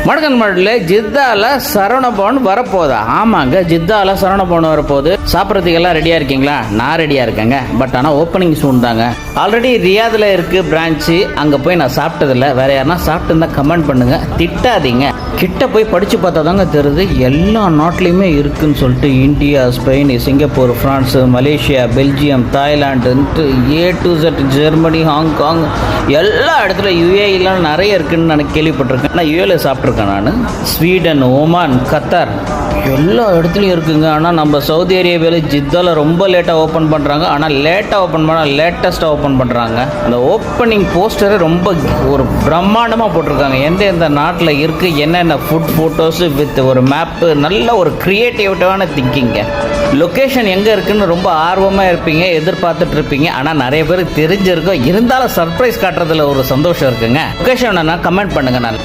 மடக்கன்மாடில் ஜித்தால சரவணபவன் வரப்போதா? ஆமாங்க, ஜித்தால சரவணபவன் வரப்போகுது. சாப்பிட்றதுக்கு எல்லாம் ரெடியா இருக்கீங்களா? நான் ரெடியா இருக்கேங்க. பட் ஆனால் ஓப்பனிங் சூன் தாங்க. ஆல்ரெடி ரியாதில் இருக்கு பிரான்ச்சு. அங்கே போய் நான் சாப்பிட்டதில்ல. வேற யாருன்னா சாப்பிட்டு இருந்தா கமெண்ட் பண்ணுங்க, திட்டாதீங்க. கிட்ட போய் படிச்சு பார்த்தா தாங்க தெரியுது எல்லா நாட்டிலையுமே இருக்குன்னு சொல்லிட்டு. India, Spain, Singapore, France, Malaysia, Belgium, Thailand, A to Z, Germany, Hong Kong, எல்லா இடத்துல யுஏஇலாம் நிறைய இருக்குன்னு நான் கேள்விப்பட்டிருக்கேன். ஆனால் யுஏல சாப்பிட்ருக்கேன் நான். ஸ்வீடன், ஓமான், கத்தார், எல்லா இடத்துலையும் இருக்குங்க. ஆனால் நம்ம சவுதி அரேபியாவில் ஜித்தால ரொம்ப லேட்டாக ஓப்பன் பண்ணுறாங்க. ஆனால் லேட்டாக ஓப்பன் பண்ணால் லேட்டஸ்ட்டாக ஓப்பன் பண்ணுறாங்க. அந்த ஓப்பனிங் போஸ்டரை ரொம்ப ஒரு பிரம்மாண்டமாக போட்டிருக்காங்க. எந்தெந்த நாட்டில் இருக்குது, என்னென்ன ஃபுட் ஃபோட்டோஸு வித் ஒரு மேப்பு, நல்ல ஒரு க்ரியேட்டிவிட்டான திங்கிங்க. லொக்கேஷன் எங்கே இருக்குன்னு ரொம்ப ஆர்வமாக இருப்பீங்க, எதிர்பார்த்துட்டு இருப்பீங்க. ஆனால் நிறைய பேருக்கு தெரிஞ்சிருக்கும். இருந்தாலும் சர்ப்ரைஸ் காட்டுறதுல ஒரு சந்தோஷம் இருக்குங்க. லொக்கேஷன் என்னன்னா கமெண்ட் பண்ணுங்க. நான்